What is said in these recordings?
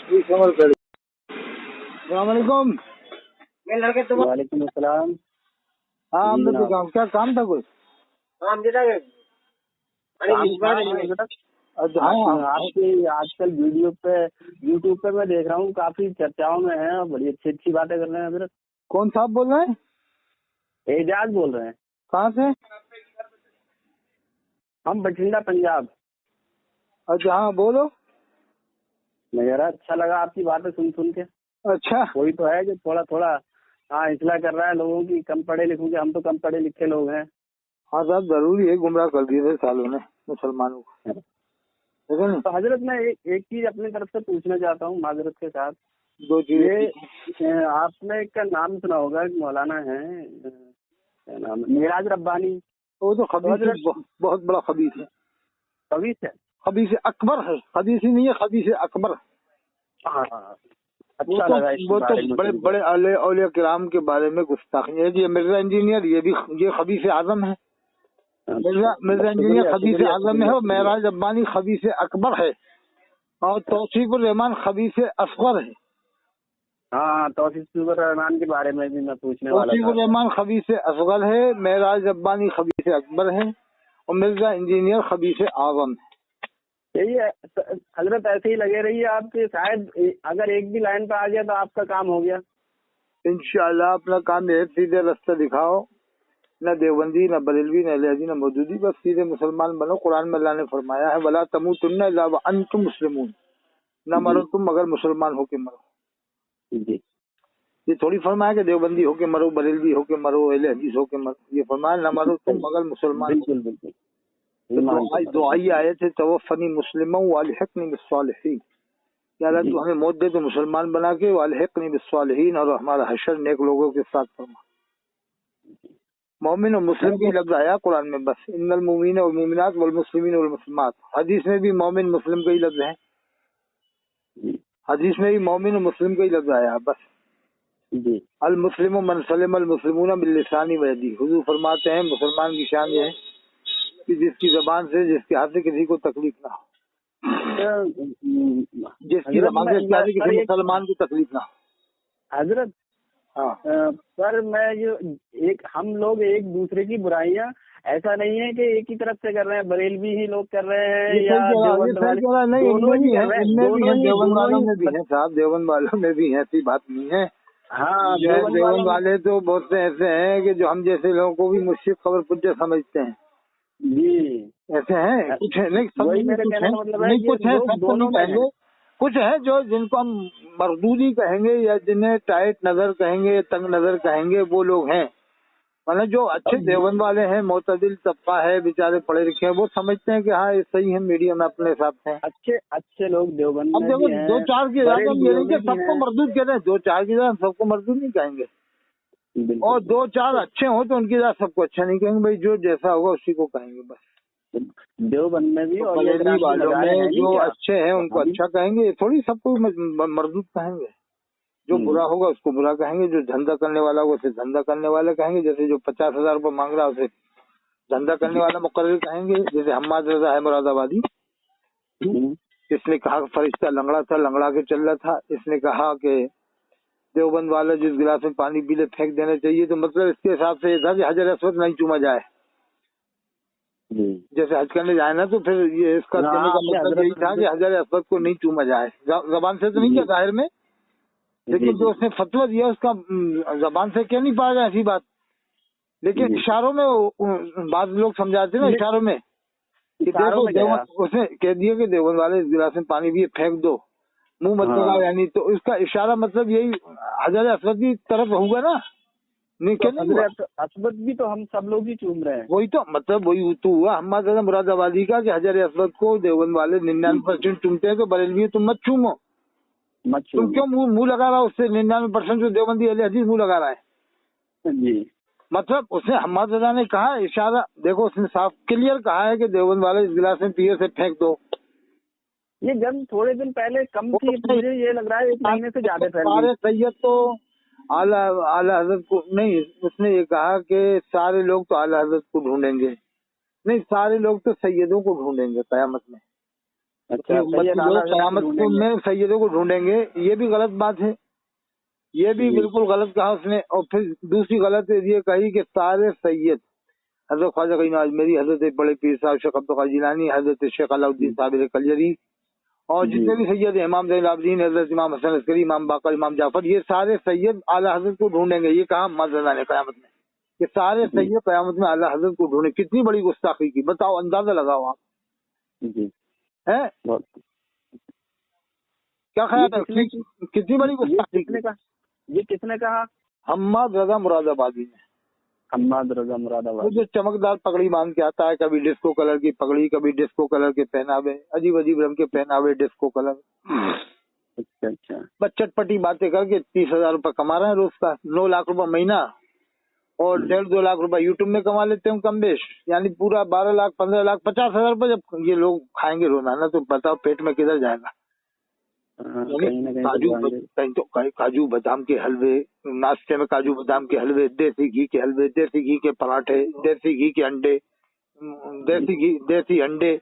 السلام علیکم. وعلیکم السلام. ہاں ہم نے کیا کام تھا کوئی؟ آپ کی آج کل ویڈیو پہ یوٹیوب پہ میں دیکھ رہا ہوں کافی چرچاؤں میں ہیں اور بڑی اچھی اچھی باتیں کر رہے ہیں حضرت. کون صاحب بول رہے ہیں؟ اعجاز بول رہے ہیں. کہاں سے؟ ہم بٹھنڈا پنجاب. اچھا ہاں بولو. میرا اچھا لگا آپ کی باتیں سن کے. اچھا کوئی تو ہے جو تھوڑا تھوڑا اصلاح کر رہا ہے لوگوں کی. کم پڑھے لکھوں کے ہم تو کم پڑھے لکھے لوگ ہیں. ہاں صاحب ضروری ہے، گمراہ کر دیے تھے سالوں نے مسلمانوں کو. تو حضرت میں ایک چیز اپنی طرف سے پوچھنا چاہتا ہوں معذرت کے ساتھ. دو چیزیں. یہ آپ نے ایک کا نام سنا ہوگا، ایک مولانا ہے کیا نام ہے، معراج ربانی. وہ تو خبیث، بہت بڑا خبیث ہے. خبیث ہے، خبیث اکبر ہے. خبیث ہی نہیں ہے، خبیث اکبر ہے. ہاں اچھا لگا. وہ تو بڑے بڑے اولیاء کرام کے بارے میں گستاخی ہے. یہ مرزا انجینئر یہ خبیث اعظم ہے. مرزا انجینئر خبیث اعظم ہے، اور معراج ربانی خبیث اکبر ہے، اور توصیف الرحمان خبیث اصغر ہے. ہاں توصیف الرحمان کے بارے میں بھی میں پوچھنے والا تھا. توصیف الرحمان خبیث اصغر ہے، معراج ربانی خبیث اکبر ہے، اور مرزا انجینئر خبیث اعظم ہے. یہی ہے حضرت. ایسے ہی لگے رہیے آپ کے، شاید اگر ایک بھی لائن پہ آ گیا تو آپ کا کام ہو گیا انشاءاللہ. اپنا کام ہے، سیدھے رستہ دکھاؤ. نہ دیوبندی، نہ بریلوی، نہ اہل حدیث، نہ مودودی، بس سیدھے مسلمان بنو. قرآن میں اللہ نے فرمایا ہے وَلَا تَمُوتُنَّ إِلَّا وَأَنْتُمْ مُسْلِمُونَ. نہ مرو تم مگر مسلمان ہو کے مرو. جی. یہ تھوڑی فرمایا کہ دیوبندی ہو کے مرو، بریلوی ہو کے مرو، اہل حدیث ہو کے مرو. یہ فرمایا نہ مرو تم مگر مسلمان ہو. بالکل بالکل. دعائی آئے تھے توفنی مسلما والحقنی بالصالحین. یا اللہ تو ہمیں موت دے تو مسلمان بنا کے، والحقنی بالصالحین، اور ہمارا حشر نیک لوگوں کے ساتھ فرما. مومن اور مسلم کی لفظ آیا قرآن میں بس. ان المؤمنین والمؤمنات والمسلمین والمسلمات. حدیث میں بھی مومن مسلم کا ہی لفظ ہے. حدیث میں بھی مومن اور مسلم کا ہی لفظ آیا بس. جی. المسلم من سلم المسلمون باللسان ویدی. حضور فرماتے ہیں مسلمان کی شان یہ ہے کہ جس کی زبان سے، جس کے ہاتھ سے کسی کو تکلیف نہ ہو. جس کی زبان سے کسی مسلمان کو تکلیف نہ ہو. حضرت ہاں پر میں جو ہم لوگ ایک دوسرے کی برائیاں ایسا نہیں ہے کہ ایک ہی طرف سے کر رہے ہیں. بریلوی ہی لوگ کر رہے ہیں یا دیوبند والوں میں بھی ہیں صاحب. دیوبند والوں میں بھی ہیں، ایسی بات نہیں ہے. ہاں دیوبند والے تو بہت سے ایسے ہیں کہ جو ہم جیسے لوگوں کو بھی مشرک خبر پجے سمجھتے ہیں. جی ایسے ہیں کچھ ہے. نہیں کچھ ہے، سب تو نہیں کہیں گے. کچھ ہے جو جن کو ہم مردودی کہیں گے، یا جنہیں ٹائٹ نظر کہیں گے، تنگ نظر کہیں گے، وہ لوگ ہیں. مطلب جو اچھے دیوبند والے ہیں، معتدل طبقہ ہے، بیچارے پڑھے لکھے ہیں، وہ سمجھتے ہیں کہ ہاں یہ صحیح ہے، میڈیم اپنے حساب سے. اچھے لوگ دیوبند اب میں دیکھو بھی ہیں. دو چار کی زیادہ ہم یہ نہیں کہ سب کو مردود کہتے ہیں. دو چار کی زیادہ ہم سب کو مردود نہیں کہیں گے، اور دو چار اچھے ہوں تو ان کی زیادہ سب کو اچھا نہیں کہیں گے. بھائی جو جیسا ہوگا اسی کو کہیں گے بس. دیوبند میں بھی اور والوں میں جو اچھے ہیں ان کو اچھا کہیں گے. تھوڑی سب کو مردود کہیں گے. جو برا ہوگا اس کو برا کہیں گے. جو دھندا کرنے والا ہوگا اسے دھندا کرنے والا کہیں گے. جیسے جو 50,000 روپے مانگ رہا اسے دھندا کرنے والا مقرر کہیں گے. جیسے حماد رضا ہے مراد آبادی، اس نے کہا فرشتہ لنگڑا تھا، لنگڑا کے چل رہا تھا. اس نے کہا کہ دیوبند والا جس گلاس میں پانی پی لے پھینک دینا چاہیے. تو مطلب اس کے حساب سے یہ تھا کہ حجر اسود نہیں چوما جائے. جیسے حج کرنے جائے نا تو پھر یہ اس کا کہنے کا مطلب یہی تھا کہ حجر اسود کو نہیں چوما جائے. زبان سے تو نہیں کیا ظاہر میں، لیکن جو اس نے فتویٰ دیا اس کا زبان سے کیا نہیں پایا گیا ایسی بات. لیکن اشاروں میں بعض لوگ سمجھاتے ہیں نا، اشاروں میں کہ دیکھو اس نے کہہ دیا کہ دیوبند والے اس گلاس میں پانی بھی پھینک دو، منہ مت لگاؤ. یعنی تو اس کا اشارہ مطلب یہی حجر اسود کی طرف ہوگا نا. اسود بھی تو ہم سب لوگ ہی چوم رہے ہیں. وہی تو مطلب وہی تو ہوا ہمارا مراد آبادی کا کہ حجر اسود کو دیوبند والے 99% چومتے ہیں، تو بریلوی تم مت چومو. تم کیوں منہ لگا رہا؟ اس سے 99% جو دیوبندی اہل حدیث منہ لگا رہا ہے. جی مطلب اس نے حماد رضا نے کہا اشارہ دیکھو، اس نے صاف کلیئر کہا ہے کہ دیوبند والے اس گلاس میں پیے سے پھینک دو. یہ جب تھوڑے دن پہلے کم تھی، مجھے یہ لگ رہا ہے ایک مہینے سے زیادہ پھیل گئی. سید تو اعلیٰ حضرت کو نہیں، اس نے یہ کہا کہ سارے لوگ تو اعلیٰ حضرت کو ڈھونڈیں گے. نہیں، سارے لوگ تو سیدوں کو ڈھونڈیں گے قیامت میں. अच्छा, लोग कयामत में सैयदों को ढूंढेंगे, ये भी गलत बात है, ये भी बिल्कुल गलत कहा उसने। और फिर दूसरी गलत ये कही कि सारे सैयद, हजरत ख्वाजा कईम अजमेरी, हजरत बड़े पीर साहब शेख अब्दुल कादिर जिलानी, हजरत शेख अलाउद्दीन साबिर कलजरी, और जितने भी सैयद इमाम ज़ैनुल आबिदीन, हजरत इमाम हसन अस्करी, इमाम बाकर, इमाम जाफर, ये सारे सैयद आला हजरत को ढूंढेंगे। ये कहा मर्ज़ा ने कयामत में, ये सारे सैयद कयामत में आला हजरत को ढूंढे। कितनी बड़ी गुस्ताखी की, बताओ, अंदाजा लगाओ आप है क्या ख्याल है, कितनी बड़ी गुस्ताखी की? ये किसने कहा? हम्माद रजा मुरादाबादी ने। हम्माद रजा मुरादाबादी, जो चमकदार पगड़ी बांध के आता है, कभी डिस्को कलर की पगड़ी, कभी डिस्को कलर के पहनावे, अजीब अजीब रंग के पहनावे, डिस्को कलर। अच्छा, बस चटपटी बातें करके 30,000 रुपए कमा रहे हैं रोज का, 9 लाख रुपए महीना, और 1.5-2 लाख रुपए यूट्यूब में कमा लेते हैं कम बेश, यानी पूरा 12 लाख 15 लाख 50,000 रुपए जब ये लोग खाएंगे रोजाना, तो बताओ पेट में किधर जाएगा? काजू बादाम के हलवे, नाश्ते में काजू बादाम के हलवे, देसी घी के हलवे, देसी घी के पराठे, देसी घी के अंडे, देसी अंडे,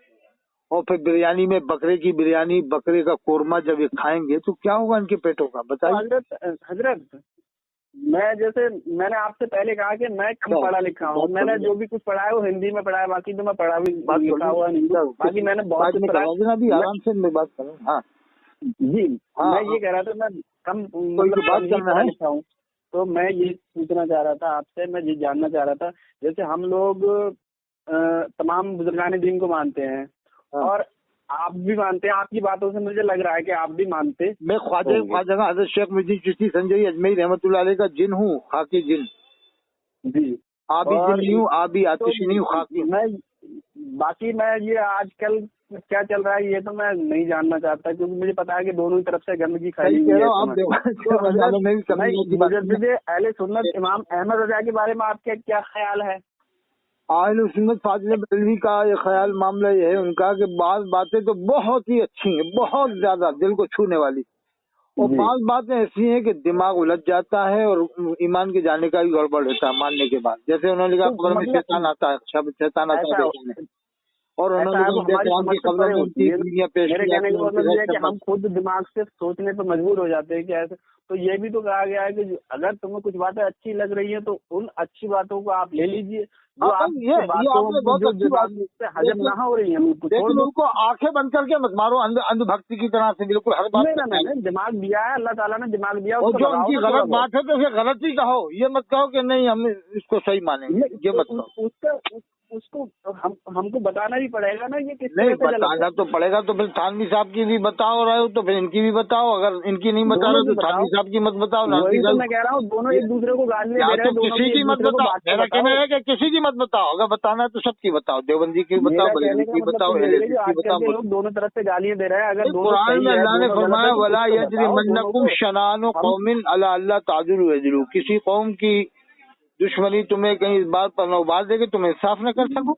और फिर बिरयानी में बकरे की बिरयानी, बकरे का कोरमा जब ये खाएंगे तो क्या होगा इनके पेटों का, बताइए। हजरत मैंने आपसे पहले कहा कि मैं कम पढ़ा लिखा हूँ, मैंने जो भी कुछ पढ़ा है वो हिंदी में पढ़ा है, बाकी तो मैं पढ़ा भी लिखा हुआ नहीं, बाकी मैंने बहुत अभी आराम से मैं बात करूँ। हाँ जी, मैं ये कह रहा था, मैं कम बात पढ़ा लिखा हूँ, तो मैं ये पूछना चाह रहा था आपसे, मैं ये जानना चाह रहा था, जैसे हम लोग तमाम बुजुर्गान दीन को मानते हैं, और आप भी मानते हैं, आपकी बातों से मुझे लग रहा है कि आप भी मानते। मैं ख्वाजा हजरत शेख मुजीब चिश्ती संजरी अजमेरी रहमतुल्लाह अलैह का जिन हूँ, खाकी जिन जी, आप भी जिन नहीं हूँ, आप भी आतिशी नहीं हूँ, खाकी। मैं ये आजकल क्या चल रहा है ये तो मैं नहीं जानना चाहता, क्योंकि मुझे पता है कि दोनों ही तरफ से गंदगी फैली हुई है। अहले सुन्नत इमाम अहमद रजा के बारे में आपके क्या ख्याल है? अहले सुन्नत फाजिल बरेलवी का ये ख्याल मामला ये है उनका कि बात बातें तो बहुत ही अच्छी हैं, बहुत ज्यादा दिल को छूने वाली, और बात बातें ऐसी हैं कि दिमाग उलझ जाता है और ईमान के जाने का भी गड़बड़ होता है मानने के बाद। जैसे उन्होंने कहा कब्र में शैतान आता है, शब्द शैतान आता है, और उन्होंने मेरे कहने का मतलब ये है कि हम खुद दिमाग से सोचने पर मजबूर हो जाते हैं कि ऐसे। तो ये भी तो कहा गया है कि अगर तुम्हें कुछ बातें अच्छी लग रही है तो उन अच्छी बातों को आप ले लीजिए, जो आपकी हजम ना हो रही है उनको आंखें बंद करके मत मारो अंधभक्ति की तरह से, बिल्कुल हर बात मैंने दिमाग दिया है, अल्लाह ताला ने दिमाग दिया, और जो उनकी गलत बात है तो उसे गलत ही कहो, ये मत कहो कि नहीं हम इसको सही मानेंगे, ये मत कहो। उसको हमको बताना भी पड़ेगा ना, ये किस नहीं बताना तो पड़ेगा, तो फिर थानवी साहब की भी बताओ रहे हो तो फिर इनकी भी बताओ, अगर इनकी नहीं बता रहे तो थानवी साहब की मत बताओ। तो मैं कह रहा हूँ दोनों एक दूसरे को गाली दे रहे हैं, किसी की मत बताओ, मेरा कहना है कि किसी की मत बताओ, अगर बताना है तो सबकी बताओ, देवबंदी की बताओ, बरेलवी की बताओ, लोग दोनों तरफ से गालियाँ दे रहे हैं। अगर कुरान में अल्लाह ने फरमाया वला यजरिमन्नकुम शनानु कौमिन अला अल्ला तादिलु इदलु, किसी कौम की दुश्मनी तुम्हें कहीं इस बात पर न उबाल देगी तुम इंसाफ न कर सको।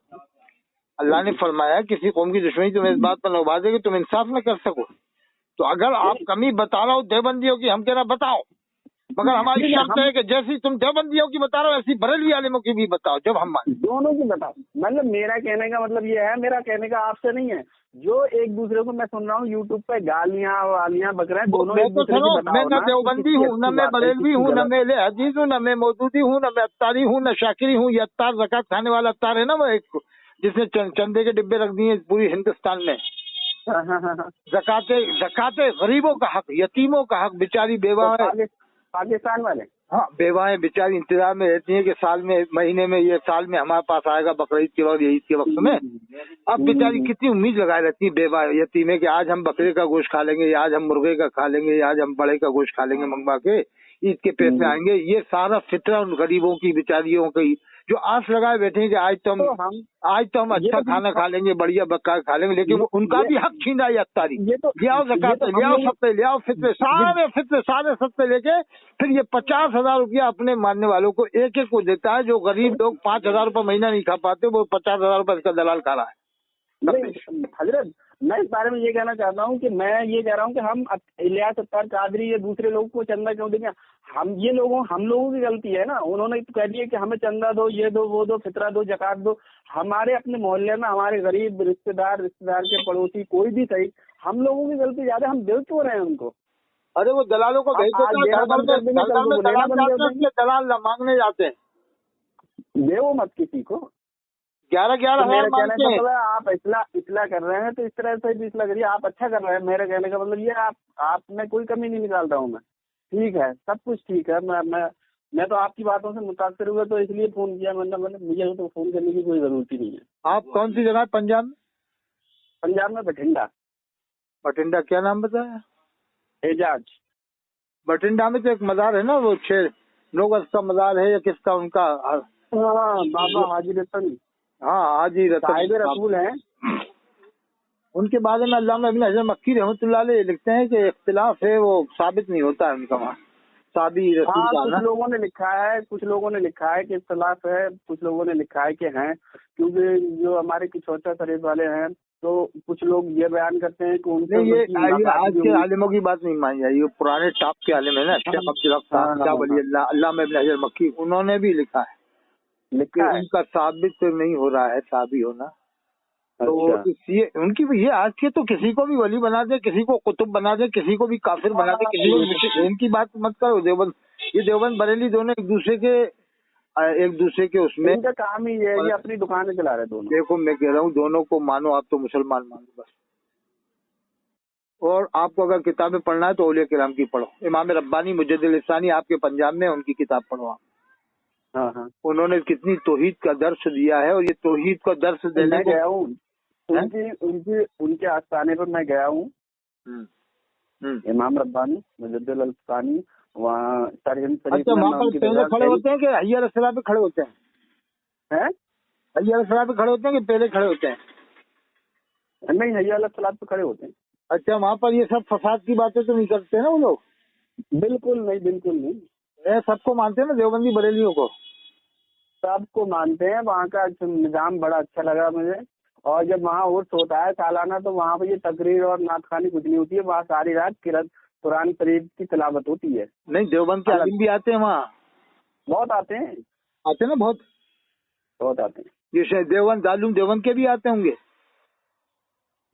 अल्लाह ने फरमाया किसी कौम की दुश्मनी तुम्हें इस बात पर न उबाल देगी तुम इंसाफ न कर सको। तो अगर आप कमी बता रहे हो देवबंदियों की, हम कह रहे बताओ, मगर हमारी शर्त है कि जैसी तुम देवबंदियों की बता रहे हो ऐसी बरेलवी आलिमों की भी बताओ, जब हम मान दोनों की बताओ। मतलब मेरा कहने का मतलब ये है, मेरा कहने का आपसे नहीं है, जो एक दूसरे को मैं सुन रहा हूँ यूट्यूब पे गालियाँ वालियाँ बक रहे हैं, दोनों एक दूसरे की बताओ। मैं न देवबंदी हूँ, न मैं बरेलवी हूँ, न मैं हदीस हूँ, न मैं मौदूदी हूँ, न मैं अत्तारी हूँ, न शाकिरी हूँ। ये अत्तार ज़कात खाने वाला अत्तार है ना, वो एक जिसने चंदे के डिब्बे रख दिए पूरी हिंदुस्तान में। ज़काते गरीबों का हक, यतीमों का हक, बेचारी बेवाएं पाकिस्तान वाले, हाँ बेवाएं बेचारी इंतजार में रहती हैं कि साल में महीने में ये साल में हमारे पास आएगा बकरीद के वक्त, ईद के वक्त में। अब बेचारी कितनी उम्मीद लगाए रहती है बेवा यतीमें कि आज हम बकरे का गोश्त खा लेंगे, आज हम मुर्गे का खा लेंगे, आज हम बड़े का गोश्त खा लेंगे मंगवा के, ईद के पैसे आएंगे। ये सारा फितरा उन गरीबों की बेचारियों की जो आस लगाए बैठे हैं कि आज तो हम अच्छा खाना खा लेंगे, बढ़िया बक्का खा लेंगे, लेकिन उनका भी हक छीना है अत्तारी। ले आओ ज़कात, ले आओ सत्ते, ले आओ फितरे, सारे सत्ते लेके फिर ये 50,000 रुपया अपने मानने वालों को एक एक को देता है। जो गरीब लोग 5,000 रुपये महीना नहीं खा पाते वो 50,000 रुपये इसका दलाल खा रहा है। हजरत मैं इस बारे में ये कहना चाहता हूँ कि मैं ये कह रहा हूँ कि हम इलियास अत्तार कादरी या दूसरे लोगों को चंदा क्यों देंगे? हम लोगों की गलती है ना। उन्होंने तो कह दिया कि हमें चंदा दो, ये दो, वो दो, फितरा दो, जकात दो। हमारे अपने मोहल्ले में हमारे गरीब रिश्तेदार के पड़ोसी कोई भी सही, हम लोगों की गलती ज्यादा, हम दे क्यों रहे हैं उनको? अरे वो दलालों को भेज देता है, दलाल मांगने जाते हैं। दे वो मत किसी को। 11,000 मांगते हैं। आप इस्लाह कर रहे हैं तो इस तरह से भी इस्लाह करिए। आप अच्छा कर रहे हैं, मेरे कहने का मतलब ये आप में कोई कमी नहीं निकाल रहा हूँ मैं। ठीक है, सब कुछ ठीक है। मैं तो आपकी बातों से मुतासिर हुआ तो इसलिए फोन किया। मैंने मुझे तो फोन करने की कोई जरूरत ही नहीं है। आप कौन सी जगह पंजाब में? पंजाब में बठिंडा। बठिंडा क्या नाम बताया? एजाज। बठिंडा में तो एक मजार है ना, वो 6 लोग का मजार है या किसका, उनका? हाँ, बाबा हाजी रतन। हाँ, हाजी रतन रसूल है। उनके बारे में अल्लामा इब्न हजर मक्की रहमतुल्लाह अलैह लिखते हैं कि इख्तिलाफ है, वो साबित नहीं होता है उनका वहाँ साबी रसूल का। कुछ लोगों ने लिखा है कि इख्तिलाफ है, कुछ लोगों ने लिखा है कि हैं, क्योंकि जो हमारे किचौचा शरीफ वाले हैं तो कुछ लोग ये बयान करते हैं कि उनसे ये आज के आलिमों की बात नहीं मानी जाए, ये पुराने टॉप के आलिम है ना, शेख अब्दुल हक साहब, क्या वली अल्लाह, अल्लामा इब्न हजर मक्की, उन्होंने भी लिखा है उनका साबित नहीं हो रहा है साबी होना। तो इसलिए उनकी ये आज के तो किसी को भी वली बना दे, किसी को कुतुब बना दे, किसी को भी काफिर बना दे, किसी को, इनकी बात मत करो। देवबंद बरेली दोनों एक दूसरे के उसमें इनका काम ही है, ये अपनी दुकानें चला रहे दोनों। देखो मैं कह रहा हूँ दोनों को मानो, आप तो मुसलमान मानो बस। और आपको अगर किताबें पढ़ना है तो औलिया किराम की पढ़ो। इमाम रब्बानी मुजद्दिद लिसानी आपके पंजाब में, उनकी किताब पढ़ो आप। हाँ। उन्होंने कितनी तौहीद का दर्स दिया है, और ये तौहीद का दर्स देने को गया हूँ उनके आस्थाने पर मैं गया हूँ। इमाम रब्बानी मुजद्दिद लिसानी वहाँ। अच्छा, वहाँ पर पहले खड़े होते हैं कि हय्या अलस सलाह पे खड़े होते हैं? हय्या अलस सलाह पे खड़े होते हैं कि पहले खड़े होते हैं? नहीं, हय्या अलस सलाह पे खड़े होते हैं। अच्छा, वहाँ पर ये सब फसाद की बातें तो नहीं करते ना वो लोग? बिल्कुल नहीं। सबको मानते हैं ना, देवबंदी बरेलियों को सबको मानते हैं। वहाँ का निजाम बड़ा अच्छा लगा मुझे। और जब वहाँ उर्स होता है सालाना, तो वहाँ पर ये तकरीर और नातखानी कुछ नहीं होती है, वहाँ सारी रात किरत कुरान शरीफ की तिलावत होती है। नहीं, देवबंद के आलिम भी आते हैं वहाँ? बहुत आते हैं ना, बहुत आते हैं। ये देवबंद दालूम देवबंद के भी आते होंगे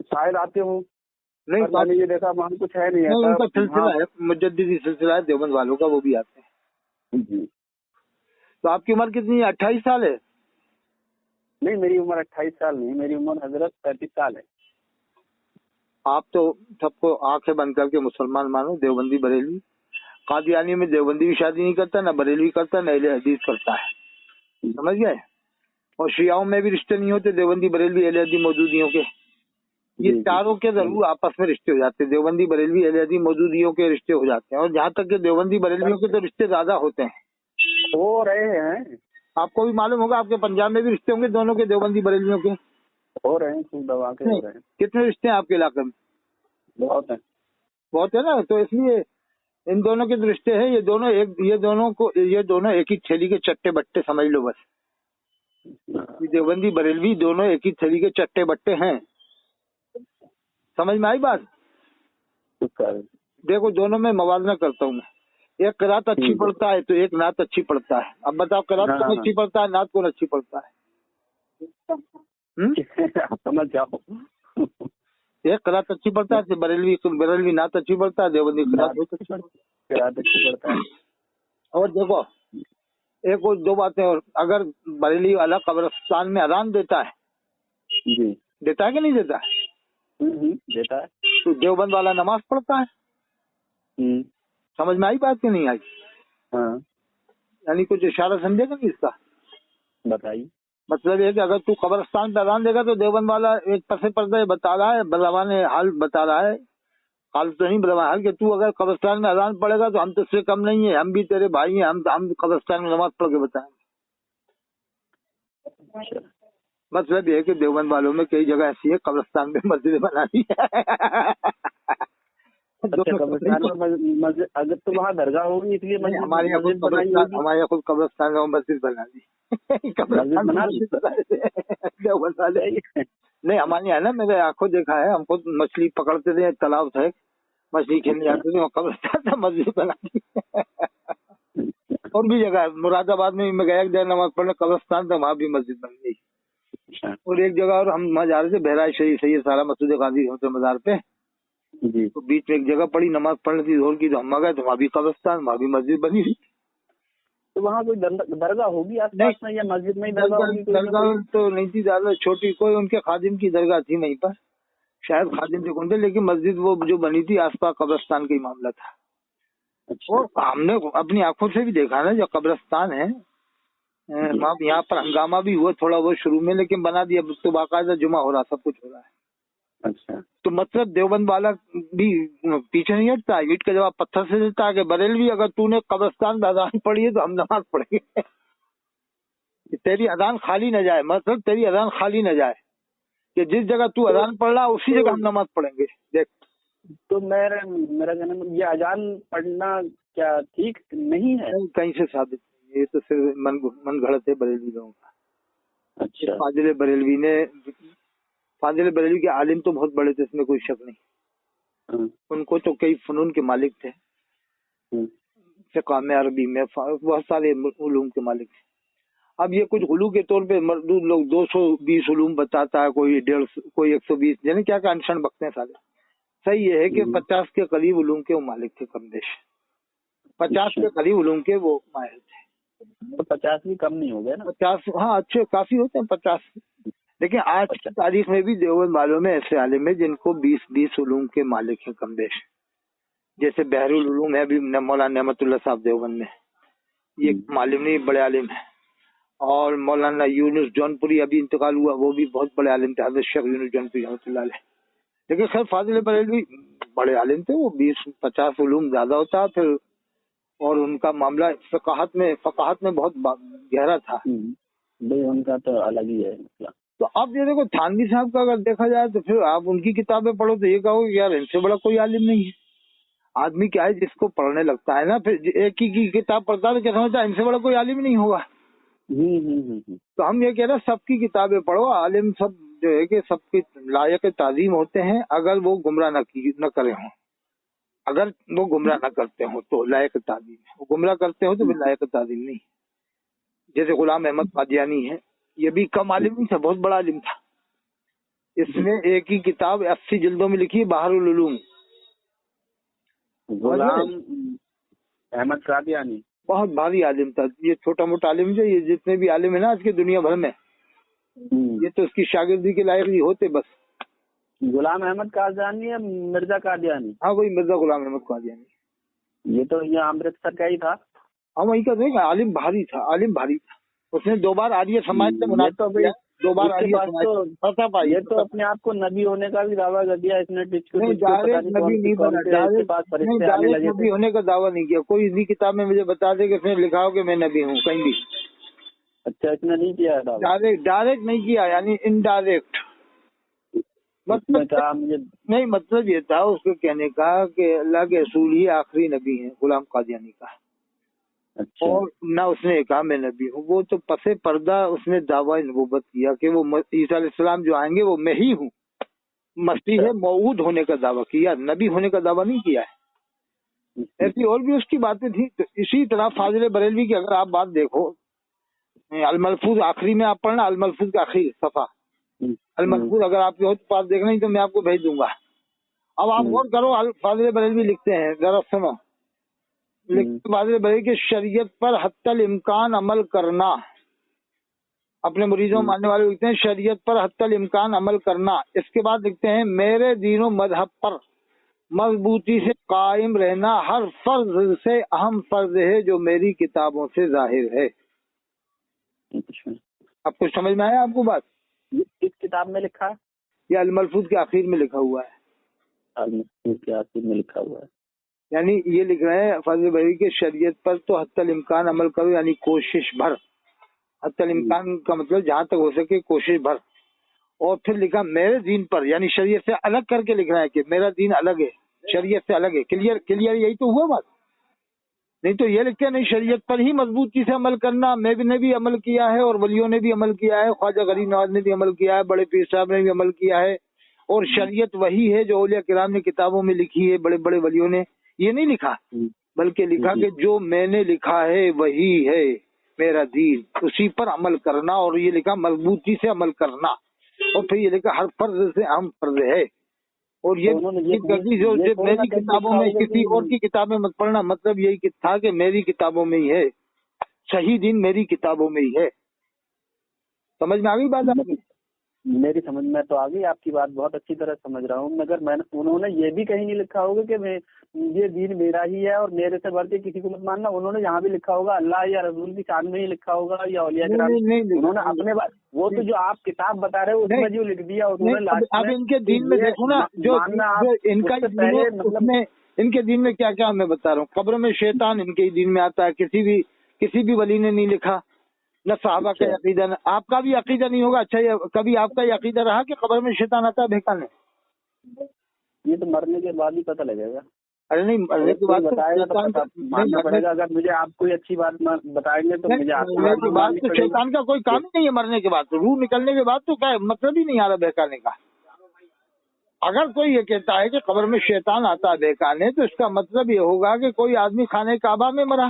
शायद, आते हूँ। नहीं, मैंने ये देखा वहाँ कुछ है नहीं, उनका सिलसिला है, मुजद्दिदी सिलसिला है देवबंद वालों का, वो भी आते हैं जी। तो आपकी उम्र कितनी है? 28 साल है? नहीं, मेरी उम्र 28 साल नहीं, मेरी उम्र हजरत 35 साल है। आप तो सबको आंखें बंद करके मुसलमान मानो। देवबंदी बरेली, कादियानी में देवबंदी भी शादी नहीं करता, ना बरेली करता, ना अहले हदीस करता है, समझ गए? और शियाओं में भी रिश्ते नहीं होते, देवबंदी बरेलवी अहले हदीस मौजूदियों के। ये चारों के जरूर आपस में रिश्ते हो जाते हैं, देवबंदी बरेलवी अहले हदीस मौजूदियों के रिश्ते हो जाते हैं। और जहाँ तक के देवबंदी बरेलवियों के तो रिश्ते ज्यादा होते हैं, हो रहे हैं। आपको भी मालूम होगा, आपके पंजाब में भी रिश्ते होंगे दोनों के, देवबंदी बरेलवियों के हो रहे हैं, खूब दबा के हो रहे हैं। कितने रिश्ते हैं आपके इलाके में? बहुत है ना। तो इसलिए इन दोनों के रिश्ते हैं, ये दोनों एक ही थैली के चट्टे बट्टे समझ लो बस। देवबंदी बरेलवी दोनों एक ही थैली के चट्टे बट्टे हैं, समझ में आई बात? देखो, दोनों में मवाजना करता हूँ मैं। एक किरात अच्छी पढ़ता है तो एक नात अच्छी पढ़ता है। अब बताओ, किरात कौन अच्छी पढ़ता है, नात कौन अच्छी पढ़ता है? समझ जाओ। एक किरात अच्छी पढ़ता है, बरेलवी नात अच्छी पढ़ता है, देवबंदी किरात अच्छी पढ़ता है। और देखो, एक और दो बातें और, अगर बरेली वाला कब्रिस्तान में अजान देता है जी, देता है कि नहीं देता है? देता है। तो देवबंद वाला नमाज पढ़ता है। समझ में आई बात कि नहीं आई? हाँ। यानी कुछ इशारा समझेगा नहीं इसका? बताइए। मतलब ये कि अगर तू कब्रिस्तान पे अजान देगा तो देवबंद वाला एक पसे पर्दे बता रहा है, बलवान हाल बता रहा है, हाल तो नहीं बलवान हाल, कि तू अगर कब्रिस्तान में अजान पढ़ेगा तो हम तुझसे कम नहीं है, हम भी तेरे भाई हैं, हम कब्रिस्तान में नमाज पढ़ के बताएंगे। मतलब ये है कि देवबंद वालों में कई जगह ऐसी है कब्रिस्तान में मस्जिद बना दी है। मस्जिद अगर तो वहाँ दरगाह होगी, इसलिए हमारे यहाँ खुद कब्रिस्तान में मस्जिद बना दी। देवबंद वाले नहीं हमारे यहाँ ना, मेरे आंखों देखा है, हमको मछली पकड़ते थे, तालाब था, मछली खेलने जाते थे, कब्रिस्तान था, मस्जिद बना दी। और भी जगह, मुरादाबाद में मैं गया एक जगह नमाज पढ़ने, कब्रिस्तान था, वहाँ भी मस्जिद बन गई। और एक जगह और हम वहाँ जा रहे थे, बहराइच सही सारा मसूद गाजी होते मजार पे जी, तो बीच में एक जगह पड़ी, नमाज पढ़ने थी जोर की, तो हम गए, तो वहाँ भी कब्रिस्तान, वहाँ भी मस्जिद बनी थी। तो वहाँ कोई दरगाह होगी आसपास में, या मस्जिद में ही दरगाह होगी? दरगाह तो नहीं थी ज्यादा, छोटी कोई उनके खादिम की दरगाह थी वहीं पर, शायद खादिम से कौन थे, लेकिन मस्जिद वो जो बनी थी आसपास कब्रिस्तान का ही मामला था। अच्छा। और हमने अपनी आंखों से भी देखा ना, जो कब्रिस्तान है वहाँ, यहाँ पर हंगामा भी हुआ थोड़ा बहुत शुरू में, लेकिन बना दिया, तो बाकायदा जुमा हो रहा, सब कुछ हो रहा है। अच्छा। तो मतलब देवबंद वाला भी पीछे नहीं हटता, ईंट का जवाब पत्थर से देता है कि बरेलवी अगर तूने कब्रिस्तान में अजान पढ़ी है तो हम नमाज पढ़ेंगे। तेरी अजान खाली न जाए, मतलब तेरी अजान खाली न जाए, कि जिस जगह तू अजान पढ़ रहा उसी जगह हम नमाज पढ़ेंगे। देख, तो मेरा कहना, ये अजान पढ़ना क्या ठीक नहीं है? कहीं से साबित नहीं, ये तो सिर्फ मन घड़त है बरेलवी लोगों का। अच्छा। फाजिल बरेलवी के आलिम तो बहुत बड़े थे, इसमें कोई शक नहीं। उनको तो कई फनून के मालिक थे, फिक़ह में, अरबी में, बहुत सारे उलूम के मालिक थे। अब ये कुछ गुलू के तौर पे मर्दूद लोग 220 उलूम बताता है, कोई 150, कोई 120, यानी क्या क्या अनशन बकते हैं सारे। सही ये है कि 50 के करीब उलूम के वो मालिक थे, कम बेश 50 के करीब उलूम के वो माहिर थे। तो 50 भी कम नहीं हो गया ना? 50, हाँ अच्छे काफी होते हैं 50। लेकिन आज की तारीख में भी देवबंद वालों में ऐसे आलिम है जिनको 20 उलूम के मालिक हैं, कम बेश। जैसे बहरुल उलूम है, अभी मौलाना नेमतुल्लाह साहब देवबंद में, ये मालिम नहीं, बड़े आलिम है। और मौलाना यूनुस जौनपुरी अभी इंतकाल हुआ, वो भी बहुत बड़े आलिम थे, हज़रत शेख यूनुस जौनपुरी रहमतुल्लाह अलैह। लेकिन खैर फाजिल बरेलवी बड़े आलिम थे, वो 20-50 उलूम ज्यादा होता है फिर। और उनका मामला फकाहत में बहुत गहरा था, उनका तो अलग ही है। तो अब ये देखो, थानवी साहब का अगर देखा जाए तो फिर आप उनकी किताबें पढ़ो तो ये कहो यार इनसे बड़ा कोई आलिम नहीं है। आदमी क्या है, जिसको पढ़ने लगता है ना, फिर एक ही की किताब पढ़ता है तो क्या समझता है इनसे बड़ा कोई आलिम नहीं होगा। तो हम ये कह रहे हैं सबकी किताबें पढ़ो, आलिम सब जो है कि सबके लायक ताजीम होते हैं, अगर वो गुमराह न करे हों, अगर वो गुमराह न करते हो तो लायक ताजीम है, वो गुमराह करते हो तो फिर लायक ताजीम नहीं। जैसे गुलाम अहमद कादियानी है, ये भी कम आलिम नहीं था, बहुत बड़ा आलिम था। इसने एक ही किताब 80 जिल्दों में लिखी है, बहरुल उलूम। गुलाम अहमद कादियानी बहुत भारी आलिम था, ये छोटा मोटा आलिम जो, ये जितने भी आलिम है ना आज के दुनिया भर में, ये तो उसकी शागिर्दी के लायक ही होते बस। गुलाम अहमद कादियानी या मिर्जा कादियानी? हाँ वही मिर्जा गुलाम अहमद कादियानी। ये तो यहाँ अमृतसर का ही था। हाँ वही का देख, आलिम भारी था। उसने 2 बार आर्य समाज से मुनाफा किया, 2 बार आर्य समाज। ये तो अपने आप को नबी होने का भी दावा कर दिया इसने। डायरेक्ट नबी नहीं बना, डायरेक्ट नबी होने का दावा नहीं किया। कोई इसी किताब में मुझे बता दे कि इसने लिखा हो कि मैं नबी हूँ, कहीं भी। अच्छा, इसने नहीं किया डायरेक्ट नहीं किया, यानी इनडायरेक्ट। मतलब ये था उसके कहने का कि अल्लाह के रसूल ही आखिरी नबी हैं, गुलाम कादियानी का। अच्छा। और ना उसने कहा मैं नबी हूँ, वो तो पसे पर्दा उसने दावा नबूवत किया कि वो ईसा अलैहिस्सलाम जो आएंगे वो मैं ही हूँ, मसीह है, मौऊद होने का दावा किया, नबी होने का दावा नहीं किया है। ऐसी और भी उसकी बातें थी। तो इसी तरह फाजिल बरेलवी की अगर आप बात देखो, अल-मलफूज आखिरी में आप पढ़ना, अल-मलफूज का आखिरी सफा, अल-मलफूज अगर आपके हो तो पास देखना, ही तो मैं आपको भेज दूंगा। अब आप गौर करो, फाजिल बरेलवी लिखते हैं, जरा सुनो, फाजिल बरेलवी की शरीयत पर हत्तल इम्कान अमल करना, अपने मुरीदों मानने वाले लिखते हैं शरीयत पर हत्तल इम्कान अमल करना। इसके बाद लिखते हैं मेरे दीनों मजहब पर मजबूती से कायम रहना हर फर्ज से अहम फर्ज है जो मेरी किताबों से जाहिर है। अब कुछ समझ में आया आपको बात? किस किताब में लिखा है? ये अल-मलफूज के आखिर में लिखा हुआ है। अल-मलफूज के आखिर में लिखा हुआ है, यानी ये लिख रहे हैं फाजिल बरेलवी के शरीयत पर तो हत्तल इम्कान अमल करो, यानी कोशिश भर। हत्तल इम्कान का मतलब जहाँ तक हो सके कोशिश भर। और फिर लिखा मेरे दीन पर, यानी शरीयत से अलग करके लिख रहा है कि मेरा दीन अलग है, शरीयत से अलग है। क्लियर यही तो हुआ बात। نہیں تو یہ لکھتے نہیں شریعت پر ہی مضبوطی سے عمل کرنا. میں نے بھی عمل کیا ہے اور ولیوں نے بھی عمل کیا ہے, خواجہ غریب نواز نے بھی عمل کیا ہے, بڑے پیر صاحب نے بھی عمل کیا ہے. اور شریعت وہی ہے جو اولیاء کرام نے کتابوں میں لکھی ہے, بڑے بڑے ولیوں نے یہ نہیں لکھا, بلکہ لکھا کہ جو میں نے لکھا ہے وہی ہے میرا دین, اسی پر عمل کرنا. اور یہ لکھا مضبوطی سے عمل کرنا. اور پھر یہ لکھا ہر فرض سے اہم فرض ہے. اور یہ جو میری کتابوں میں کسی اور کی کتابیں مت پڑھنا, مطلب یہی تھا کہ میری کتابوں میں ہی ہے, صحیح دین میری کتابوں میں ہی ہے. سمجھ میں آ گئی بات آپ کی؟ میری سمجھ میں تو آ گئی, آپ کی بات بہت اچھی طرح سمجھ رہا ہوں, مگر انہوں نے یہ بھی کہیں نہیں لکھا ہوگا کہ یہ دین میرا ہی ہے اور میرے سے بڑھ کے کسی کو مت ماننا. انہوں نے یہاں بھی لکھا ہوگا اللہ یا رسول کی شان میں ہی لکھا ہوگا یا اولیاء کرام. انہوں نے اپنے بات, وہ تو جو آپ کتاب بتا رہے ہو اس میں جو لکھ دیا انہوں نے لاسٹ اب ان کے دین میں دیکھو نا, جو ان کا ان کے دین میں کیا کیا میں بتا رہا ہوں. قبر میں شیطان ان کے دین میں آتا ہے, کسی بھی ولی نے نہیں لکھا, نہ صحابہ کا عقیدہ, نہ آپ کا بھی عقیدہ نہیں ہوگا. اچھا کبھی آپ کا یہ عقیدہ رہا کہ قبر میں شیطان آتا ہے بھیکانے؟ یہ تو مرنے کے بعد ہی پتہ لگے گا. ارے نہیں, مرنے کے بعد ماننا پڑے گا. اگر مجھے آپ کوئی اچھی بات بتائیں گے تو مجھے مرنے کے بعد تو شیطان کا کوئی کام ہی نہیں ہے. مرنے کے بعد تو روح نکلنے کے بعد تو کیا مطلب ہی نہیں آ رہا بہکانے کا. اگر کوئی یہ کہتا ہے کہ قبر میں شیطان آتا ہے بہکانے, تو اس کا مطلب یہ ہوگا کہ کوئی آدمی خانے کعبہ میں مرا,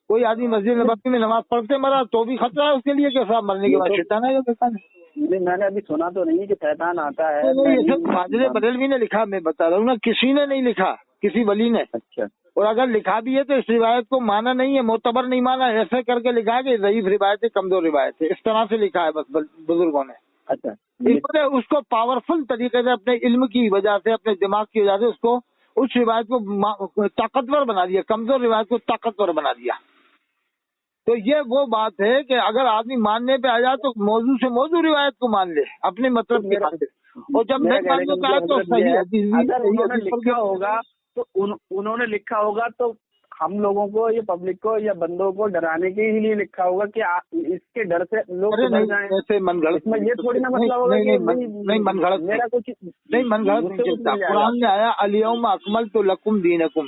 کوئی آدمی مسجد نبوی میں نماز پڑھتے مرا, تو بھی خطرہ ہے اس کے لیے کہ صاحب مرنے کے بعد شیطان آئے گا بہکانے. نہیں, میں نے ابھی سنا تو نہیں کہ شیطان آتا ہے. یہ سب فاضل بریلوی نے لکھا, میں بتا رہا ہوں نا, کسی نے نہیں لکھا, کسی ولی نے. اچھا. اور اگر لکھا بھی ہے تو اس روایت کو مانا نہیں ہے, معتبر نہیں مانا, ایسے کر کے لکھا ہے کہ ضعیف روایت ہے, کمزور روایت ہے, اس طرح سے لکھا ہے بس بزرگوں نے. اچھا. انہوں نے اس کو پاورفل طریقے سے اپنے علم کی وجہ سے, اپنے دماغ کی وجہ سے اس کو, اس روایت کو طاقتور بنا دیا, کمزور روایت کو طاقتور بنا دیا. تو یہ وہ بات ہے کہ اگر آدمی ماننے پہ آ جائے تو موضوع سے موضوع روایت کو مان لے اپنے مطلب کے خاطر, اور جب نہیں ماننے پہ آئے تو صحیح ہے. اگر انہوں نے لکھا ہوگا تو انہوں نے لکھا ہوگا تو ہم لوگوں کو, یہ پبلک کو یا بندوں کو ڈرانے کے ہی لیے لکھا ہوگا کہ اس کے ڈر سے لوگ سمجھ جائیں. ایسے من گھڑت میں یہ تھوڑی نا مطلب ہوگا کہ نہیں, من گھڑت میرا کچھ نہیں, من گھڑت نہیں چلتا. قرآن میں آیا الیوم اکملت لکم دینکم,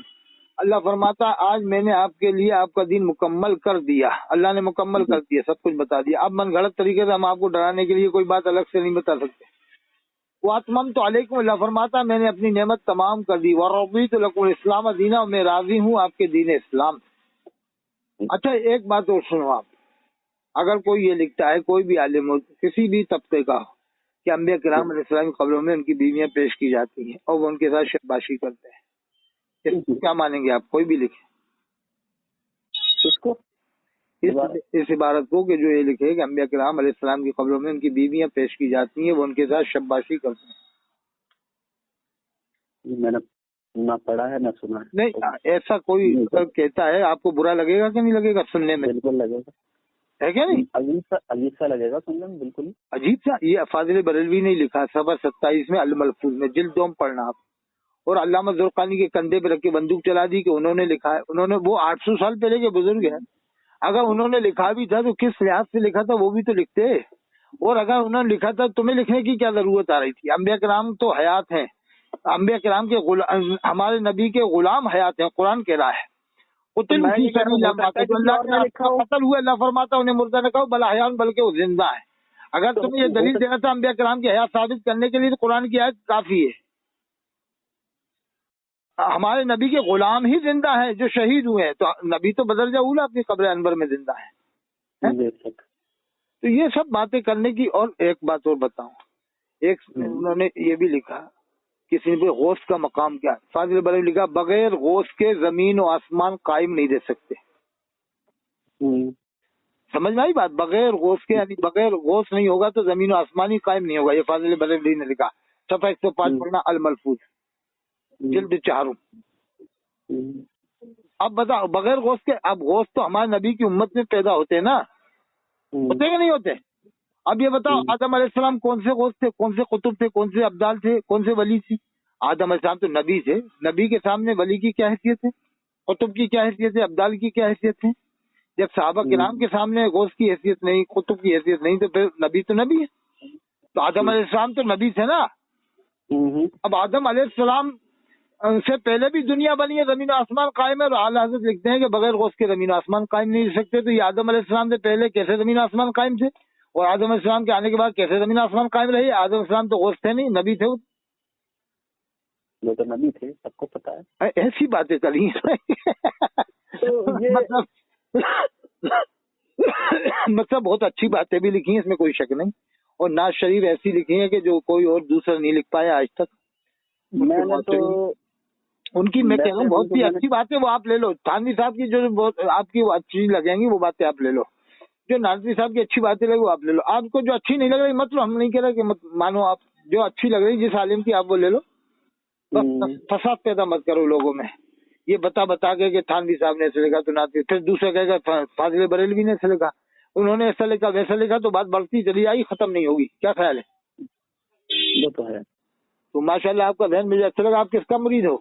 اللہ فرماتا آج میں نے آپ کے لیے آپ کا دین مکمل کر دیا. اللہ نے مکمل کر دیا, سب کچھ بتا دیا. اب من گھڑت طریقے سے ہم آپ کو ڈرانے کے لیے کوئی بات الگ سے نہیں بتا سکتے. وَأَتْمَمْتُ عَلَيْكُمْ, اللہ فرماتا میں نے اپنی نعمت تمام کر دی. وَرَضِيتُ لَكُمُ الْإِسْلَامَ دِينًا, میں راضی ہوں آپ کے دین اسلام. اچھا ایک بات اور سنو آپ, اگر کوئی یہ لکھتا ہے, کوئی بھی عالم ہو, کسی بھی طبقے کا ہو, کہ انبیاء کرام علیہ السلام کی قبروں میں ان کی بیویاں پیش کی جاتی ہیں اور وہ ان کے ساتھ شاباشی کرتے ہیں, کیا مانیں گے آپ؟ کوئی بھی لکھے اس کو, اس عبارت کو, کہ جو یہ لکھے کہ انبیاء کرام علیہ السلام کی قبروں میں ان کی بیویاں پیش کی جاتی ہیں, وہ ان کے ساتھ شاباشی کرتے ہیں. میں نے نہ پڑھا ہے نہ سنا ہے. نہیں, ایسا کوئی کہتا ہے, آپ کو برا لگے گا کہ نہیں لگے گا سننے میں؟ بالکل لگے گا, ہے کیا نہیں؟ عجیب سا لگے گا سننے میں, بالکل عجیب سا. یہ فاضل بریلوی نے لکھا, صفحہ 27 میں الملفوظ میں, جلد 2 پڑھنا آپ. اور علامہ زرقانی کے کندھے پہ رکھ کے بندوق چلا دی کہ انہوں نے لکھا ہے. انہوں نے, وہ 800 سال پہلے کے بزرگ ہیں, اگر انہوں نے لکھا بھی تھا تو کس لحاظ سے لکھا تھا وہ بھی تو لکھتے. اور اگر انہوں نے لکھا تھا تمہیں لکھنے کی کیا ضرورت آ رہی تھی؟ انبیاء کرام تو حیات ہیں, انبیاء کرام کے ہمارے نبی کے غلام حیات ہیں. قرآن کہہ رہا ہے قتل ہوئے, اللہ فرماتا انہیں مردہ نہ کہو بلا حیات, بلکہ وہ زندہ ہے. اگر تمہیں یہ دلیل دینا تھا انبیاء کرام کی حیات ثابت کرنے کے لیے تو قرآن کی آیت کافی ہے. ہمارے نبی کے غلام ہی زندہ ہیں جو شہید ہوئے ہیں, تو نبی تو بدرجہ اولا اپنی قبر انور میں زندہ ہے. تو یہ سب باتیں کرنے کی. اور ایک بات اور بتاؤں, ایک انہوں نے یہ بھی لکھا, کسی نے غوث کا مقام کیا, فاضل بریلوی لکھا بغیر غوث کے زمین و آسمان قائم نہیں دے سکتے. سمجھ میں آئی بات؟ بغیر غوث کے, یعنی بغیر غوث نہیں ہوگا تو زمین و آسمان ہی قائم نہیں ہوگا. یہ فاضل بریلوی نے لکھا, صفحہ 105 پڑھنا الملفوظ, جلد 4. اب بتاؤ بغیر غوث کے, اب غوث تو ہمارے نبی کی امت میں پیدا ہوتے ہیں نا, ہوتے کہ نہیں ہوتے؟ اب یہ بتاؤ آدم علیہ السلام کون سے غوث تھے, کون سے قطب تھے, کون سے ابدال تھے, کون سے ولی تھی؟ آدم علیہ السلام تو نبی تھے. نبی کے سامنے ولی کی کیا حیثیت ہے, قطب کی کیا حیثیت ہے, ابدال کی کیا حیثیت ہے؟ جب صحابہ کرام کے سامنے غوث کی حیثیت نہیں, قطب کی حیثیت نہیں, تو پھر نبی تو نبی ہے. تو آدم علیہ السلام تو نبی تھے نا. اب آدم علیہ السلام उनसे पहले भी दुनिया बनी है, जमीन आसमान कायम है, और आला हजरत लिखते हैं कि बगैर गौस के जमीन आसमान कायम नहीं रह सकते। तो ये आदम अलैहिस्सलाम से पहले कैसे जमीन आसमान कायम थे, और आदम अलैहिस्सलाम के आने के बाद कैसे जमीन आसमान कायम रही? आदम अलैहिस्सलाम तो गौस थे नहीं, नबी थे। वो तो नबी थे, सबको पता है। ऐसी बातें करी तो ये मतलब बहुत अच्छी बातें भी लिखी हैं, इसमें कोई शक नहीं। और नाज शरीफ ऐसी लिखी है कि जो कोई और दूसरा नहीं लिख पाया आज तक। मैंने तो उनकी मैं कह रहा हूँ बहुत ही अच्छी बातें वो आप ले लो। थानवी साहब की जो बहुत आपकी वो अच्छी लगेंगी वो बातें आप ले लो, जो नाजवी साहब की अच्छी बातें लगी वो आप ले लो। आपको जो अच्छी नहीं लग रही मतलब हम नहीं कह रहे कि मत मानो, आप जो अच्छी लग रही जिस आलिम की आप वो ले लो, बस फसाद पैदा मत करो लोगों में। ये बता के कि थानवी साहब ने ऐसे लिखा तो नाजवी, फिर दूसरा कहेगा फाजिल बरेलवी ने ऐसे लिखा, उन्होंने ऐसा लिखा वैसा लिखा, तो बात बढ़ती चली आई, खत्म नहीं होगी। क्या ख्याल है? वो तो है। तो माशाल्लाह आपका ध्यान मुझे अच्छा लगा। आप किसका मुरीद हो?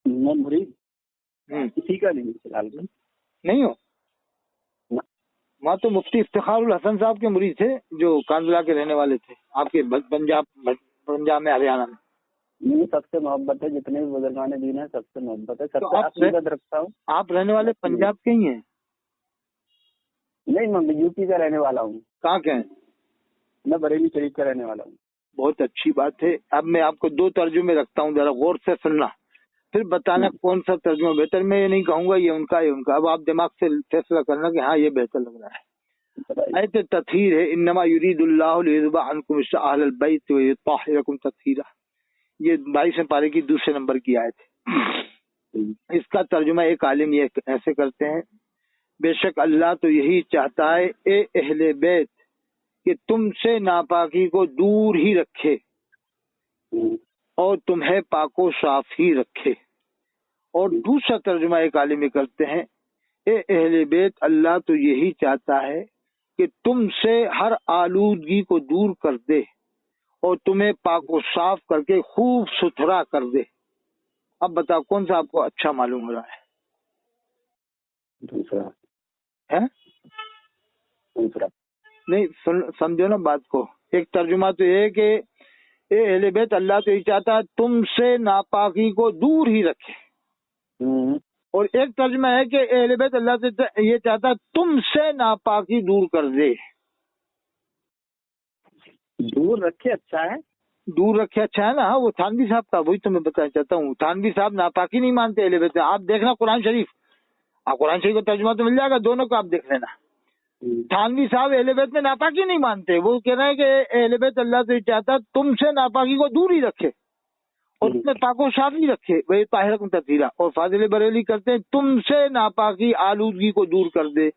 मैं मुरीद किसी का नहीं फिलहाल नहीं हो? वहाँ तो मुफ्ती इफ्तिखारुल हसन साहब के मुरीद थे जो कांदला के रहने वाले थे, आपके पंजाब में, हरियाणा में। मुझे सबसे मोहब्बत है, जितने भी बुजुर्गान दीन है सबसे मोहब्बत है, सबसे अकीदत रखता हूँ। आप रहने वाले पंजाब के ही हैं? नहीं, मैं यूपी का रहने वाला हूँ। कहाँ के हैं? मैं बरेली शरीफ का रहने वाला हूँ। बहुत अच्छी बात है। अब मैं आपको दो तर्जुमे रखता हूँ, जरा गौर से सुनना, फिर बताना कौन सा तर्जुमा बेहतर। मैं ये नहीं कहूंगा ये उनका ये उनका, अब आप दिमाग से फैसला करना कि हाँ ये बेहतर लग रहा है। आयत तत्हीर है, इन्नमा युरीदुल्लाहु लियुज़हिबा अन्कुम अहलल बैत व युत्ताहिरकुम तत्हीरा। ये 22वें पारे की दूसरे नंबर की आयत है। इसका तर्जुमा एक आलिम ये ऐसे करते हैं, बेशक अल्लाह तो यही चाहता है ए अहले बैत कि तुमसे नापाकी को दूर ही रखे और तुम्हें पाको साफ ही रखे। और दूसरा तर्जुमा एक आलिम करते हैं, ए अहले बैत अल्लाह तो यही चाहता है कि तुमसे हर आलूदगी को दूर कर दे और तुम्हें पाको साफ करके खूब सुथरा कर दे। अब बताओ कौन सा आपको अच्छा मालूम हो रहा है? दूसरा है? दूसरा नहीं, समझो ना बात को। एक तर्जुमा तो ये है कि ए अहले बैत अल्लाह तो यही चाहता है तुमसे नापाकी को दूर ही रखे, और एक तर्जुमा है कि अहले बैत अल्लाह से ये चाहता है तुमसे नापाकी दूर कर दे। दूर रखे अच्छा है, दूर रखे अच्छा है ना। हाँ, वो थानवी साहब का, वही तो मैं बताना चाहता हूँ। थानवी साहब नापाकी नहीं मानते अहले बैत। आप देखना कुरान शरीफ, आप कुरान शरीफ का तर्जुमा तो मिल जाएगा, दोनों का आप देख लेना। थानवी साहब अहले बैत में नापाकी नहीं मानते, वो कह रहे हैं कि अहले बैत अल्लाह से चाहता तुमसे नापाकी को दूर ही रखे और तुम्हें पाको साफ ही रखे, वही ताहिरकुम तत्हीरा। और फाजिल बरेली करते हैं तुमसे नापाकी आलूदगी को दूर कर दे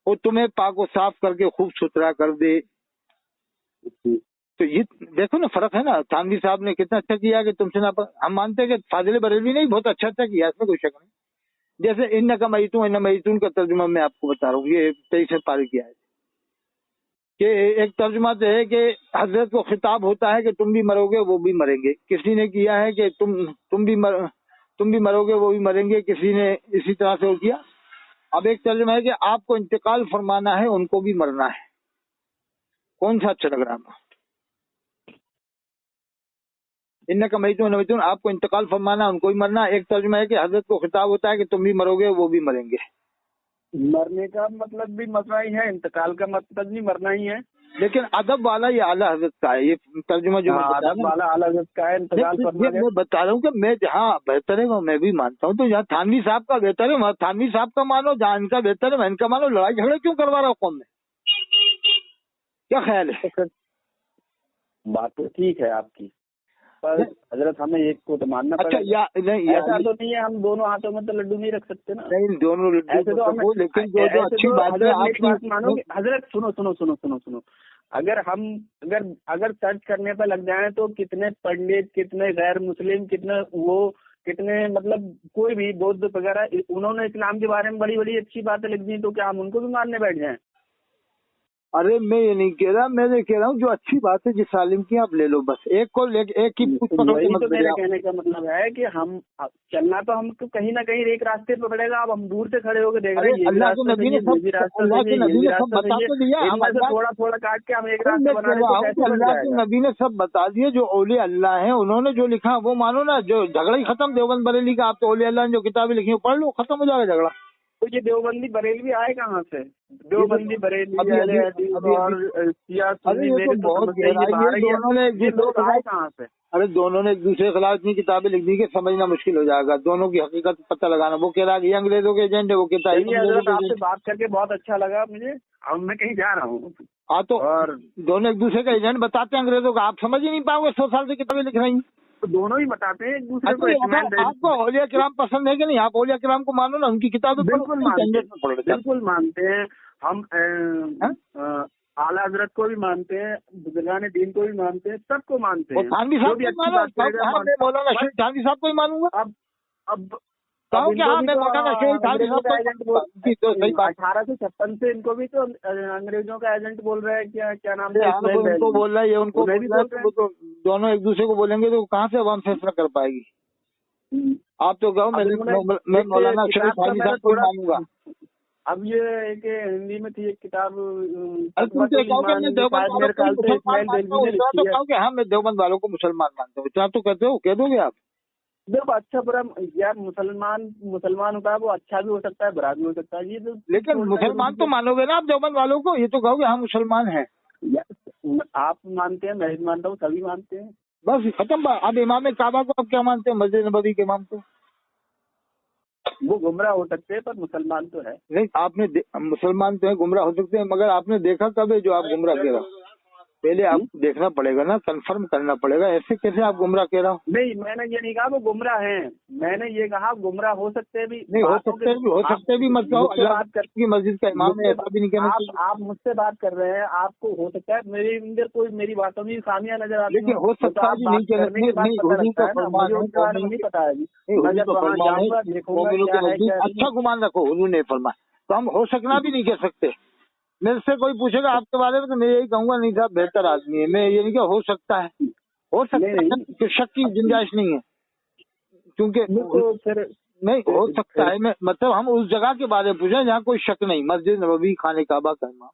और तुम्हें पाको साफ करके खूब सुथरा कर दे। तो ये देखो ना फर्क है ना। थानवी साहब ने कितना अच्छा किया कि तुमसे हम मानते हैं कि फाजिल बरेली ने बहुत अच्छा किया, इसमें कोई शक नहीं। जैसे इन का मैतून इन मैतून का तर्जुमा मैं आपको बता रहा हूँ, ये 23वें पारे किया है कि एक तर्जुमा तो है कि हजरत को खिताब होता है कि तुम भी मरोगे वो भी मरेंगे। किसी ने किया है कि तुम भी मरोगे वो भी मरेंगे, किसी ने इसी तरह से किया। अब एक तर्जुमा है कि आपको इंतकाल फरमाना है उनको भी मरना है। कौन सा अच्छा लग रहा है? इन्नका मैतून, आपको इंतकाल फरमाना उनको भी मरना। एक तर्जुमा है कि हजरत को खिताब होता है कि तुम भी मरोगे वो भी मरेंगे। मरने का मतलब भी मरना ही है, इंतकाल का मतलब भी मरना ही है, लेकिन अदब वाला ये आला हजरत का है। ये तर्जुमा जो अदब वाला आला हजरत का है, इंतकाल फरमाना। मैं बता रहा हूँ कि मैं जहाँ बेहतर है वो मैं भी मानता हूँ। तो जहाँ थानवी साहब का बेहतर है वहाँ थानवी साहब का मानो, जहाँ इनका बेहतर है वहाँ इनका मानो। लड़ाई झगड़े क्यों करवा रहा हूँ कौन में? क्या ख्याल है? बात तो ठीक है आपकी, पर हजरत हमें एक को तो मानना पड़ेगा। नहीं ऐसा तो नहीं है, हम दोनों हाथों में तो लड्डू नहीं रख सकते ना। नहीं, दोनों लड्डू तो हमें, लेकिन जो अच्छी बात है आप मानोगे। हजरत सुनो, अगर सर्च करने पर लग जाए तो कितने पंडित, कितने गैर मुस्लिम, कितने मतलब कोई भी बौद्ध वगैरह, उन्होंने इस्लाम के बारे में बड़ी बड़ी अच्छी बातें लिख दी, तो क्या हम उनको भी मानने बैठ जाएं? अरे मैं ये नहीं कह रहा, मैं ये कह रहा हूँ जो अच्छी बात है जिस आलिम की आप ले लो, बस एक को ले, एक की पकड़ के मत तो मेरे कहने का मतलब है कि हम चलना तो हमको कहीं ना कहीं एक रास्ते पे पड़ेगा। अब हम दूर से खड़े होकर देख रहे हैं अल्लाह के नबी ने सब बता तो दिया, थोड़ा थोड़ा काट के हम एक रास्ता बना रहे हैं, तो अल्लाह के नबी ने सब बता दिए। जो औले अल्लाह है उन्होंने जो लिखा वो मानो ना, जो झगड़ा ही खत्म। देवबंद बरेली का आप तो औले अल्लाह ने जो किताबें लिखी पढ़ लो, खत्म हो जाएगा झगड़ा। तो ये देवबंदी बरेलवी आए कहाँ से? देवबंदी बरेलवी और शिया सुन्नी मेरे तो लोग आए कहाँ से? अरे दोनों ने एक दूसरे के खिलाफ इतनी किताबें लिख दी कि समझना मुश्किल हो जाएगा। दोनों की हकीकत पता लगाना। वो कह रहा है ये अंग्रेजों के एजेंट है, वो कहता है। आपसे बात करके बहुत अच्छा लगा मुझे। अब मैं कहीं जा रहा हूँ। हाँ तो और दोनों एक दूसरे का एजेंट बताते हैं अंग्रेजों का। आप समझ ही नहीं पाओगे, 100 साल से किताबें लिख रही हैं। तो दोनों ही बताते हैं एक दूसरे को। आपको औलिया किराम पसंद है कि नहीं? आप औलिया किराम को मानो ना, उनकी किताबें बिल्कुल मानते हैं हम। आला हजरत को भी मानते हैं, बुजुर्गान दीन को भी मानते हैं, सबको मानते हैं। थानवी साहब को मौलाना शहीद थानवी साहब को ही मानूंगा। अब 1856 से इनको भी तो अंग्रेजों का एजेंट बोल रहा है। क्या नाम है उनको बोल रहा है, ये उनको तो दोनों एक दूसरे को बोलेंगे तो कहाँ से अवाम फैसला कर पाएगी? आप तो कहो मैं मौलाना शरीफ थानवी साहब को मानूंगा। अब ये एक हिंदी में थी एक किताब, हाँ मैं देवबंद वालों को मुसलमान मानता हूँ, इतना तो कहते हो, कह दोगे आप? देखो अच्छा बुरा यार, मुसलमान होता है वो अच्छा भी हो सकता है, बुरा भी हो सकता है। ये तो लेकिन मुसलमान तो मानोगे ना आप देवबंद वालों को? ये तो कहोगे हम मुसलमान हैं। आप मानते हैं, मैं भी मानता हूँ, सभी मानते हैं, बस खत्म। अब इमाम काबा को आप क्या मानते हैं? मस्जिद नबवी के इमाम को? वो गुमराह हो सकते हैं पर मुसलमान तो है नहीं। आपने मुसलमान तो है, गुमराह हो सकते हैं, मगर आपने देखा कब है जो आप गुमराह कह रहा हो? पहले आपको देखना पड़ेगा ना, कंफर्म करना पड़ेगा। ऐसे कैसे आप गुमराह कह रहा हो? नहीं, मैंने ये नहीं कहा वो गुमराह हैं, मैंने ये कहा गुमराह हो सकते भी। नहीं हो सकते भी मत कहो। अल्लाह की मस्जिद का इमाम है, ऐसा भी नहीं कहना। आप मुझसे बात कर रहे हैं, आपको हो सकता है मेरे अंदर कोई मेरी बातों में खामियां नजर आती है, लेकिन हो सकता है नहीं नहीं पता है। नहीं पता है अच्छा गुमान रखो, हुजूर ने फरमाया, तो हम हो सकना भी नहीं कह सकते। मेरे से कोई पूछेगा आपके बारे में तो मैं यही कहूंगा नहीं साहब बेहतर आदमी है। मैं ये नहीं कि हो सकता है, हो सकता है, शक की गुंजाइश नहीं है, क्योंकि नहीं हो सकता है। मैं मतलब हम उस जगह के बारे में पूछे जहाँ कोई शक नहीं। मस्जिद नबवी खाने काबा का इमाम,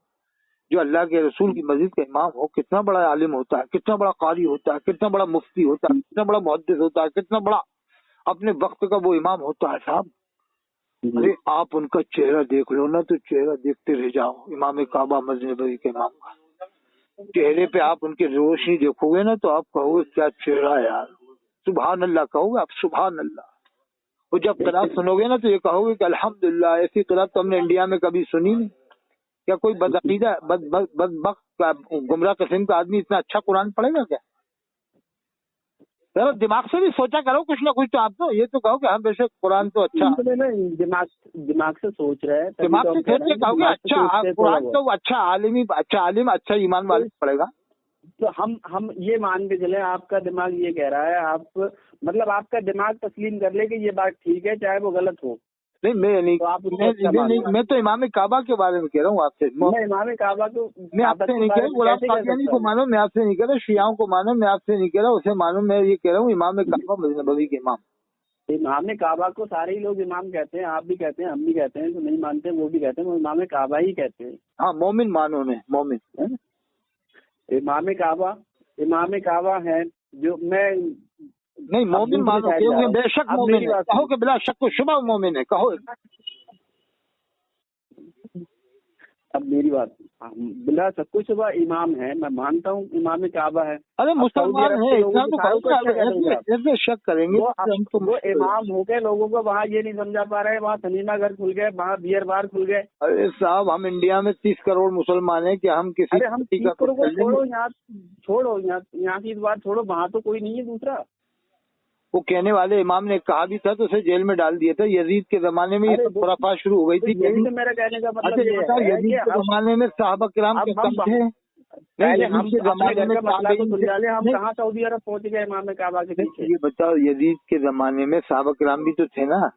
जो अल्लाह के रसूल की मस्जिद का इमाम हो, कितना बड़ा आलिम होता है, कितना बड़ा कारी होता है, कितना बड़ा मुफ्ती होता है, कितना बड़ा मुहद्दिस होता है, कितना बड़ा अपने वक्त का वो इमाम होता है साहब। अरे आप उनका चेहरा देख लो ना, तो चेहरा देखते रह जाओ। इमाम काबा मस्जिद नबवी के इमाम का चेहरे पे आप उनकी रोशनी देखोगे ना, तो आप कहोगे क्या चेहरा है यार, सुभान अल्लाह कहोगे आप, सुभान अल्लाह। और जब क़िरात सुनोगे ना तो ये कहोगे कि अल्हम्दुलिल्लाह, ऐसी क़िरात तो हमने इंडिया में कभी सुनी नहीं। क्या कोई बदअकीदा बदबख्त गुमराह किस्म का आदमी इतना अच्छा कुरान पढ़ेगा क्या? यार दिमाग से भी सोचा करो कुछ ना कुछ। तो आप तो ये तो कहो कि हम वैसे कुरान तो अच्छा, दिमाग से सोच रहे हैं, दिमाग से सोच के कहोगे अच्छा कुरान तो अच्छा आलिम अच्छा ईमान वाले पड़ेगा। तो हम ये मान के चले आपका दिमाग ये कह रहा है, आप मतलब आपका दिमाग तस्लीम कर ले कि ये बात ठीक है चाहे वो गलत हो। नहीं मैं नहीं, मैं तो इमाम काबा के बारे में कह रहा हूँ आपसे। इमाम काबा को मैं आपसे नहीं कह रहा, गुलाम कादियानी को मानो, मैं आपसे नहीं कह रहा, शियाओं को मानो, मैं आपसे नहीं कह रहा, उसे मानो। मैं ये कह रहा हूँ इमाम काबा मस्जिद नबवी के इमाम। इमाम काबा को सारे ही लोग इमाम कहते हैं, आप भी कहते हैं, हम भी कहते हैं, जो नहीं मानते वो भी कहते हैं, वो इमाम काबा ही कहते हैं। हाँ मोमिन मानो ने, मोमिन इमाम काबा है जो मैं नहीं मोमिन मानो, क्योंकि बेशक मोमिन है, कहो कि बिला शक शुबह मोमिन है, कहो। अब मेरी बात, बिला शक शुबह इमाम है, मैं मानता हूँ इमाम काबा है। अरे मुसलमान है, इतना तो ऐसे शक करेंगे। वो इमाम हो गए, लोगों को वहाँ ये नहीं समझा पा रहे हैं, वहाँ सिनेमा घर खुल गए, वहाँ बियर बार खुल गए। अरे साहब हम इंडिया में 30 करोड़ मुसलमान है कि हम किसी हम 30 करोड़ को छोड़ो, यहाँ की बात छोड़ो, वहाँ तो कोई नहीं है दूसरा। वो कहने वाले इमाम ने कहा भी था तो उसे जेल में डाल दिया था। यजीद के जमाने में ये खुराफात शुरू हो गई थी। मेरा कहने का मतलब यजीद के जमाने में सहाबा किराम के कम थे। हम जमाने में हम कहाँ सऊदी अरब पहुँच गए इमाम काबा के पीछे? ये बताओ, यजीद के जमाने में सहाबा किराम भी तो थे ना,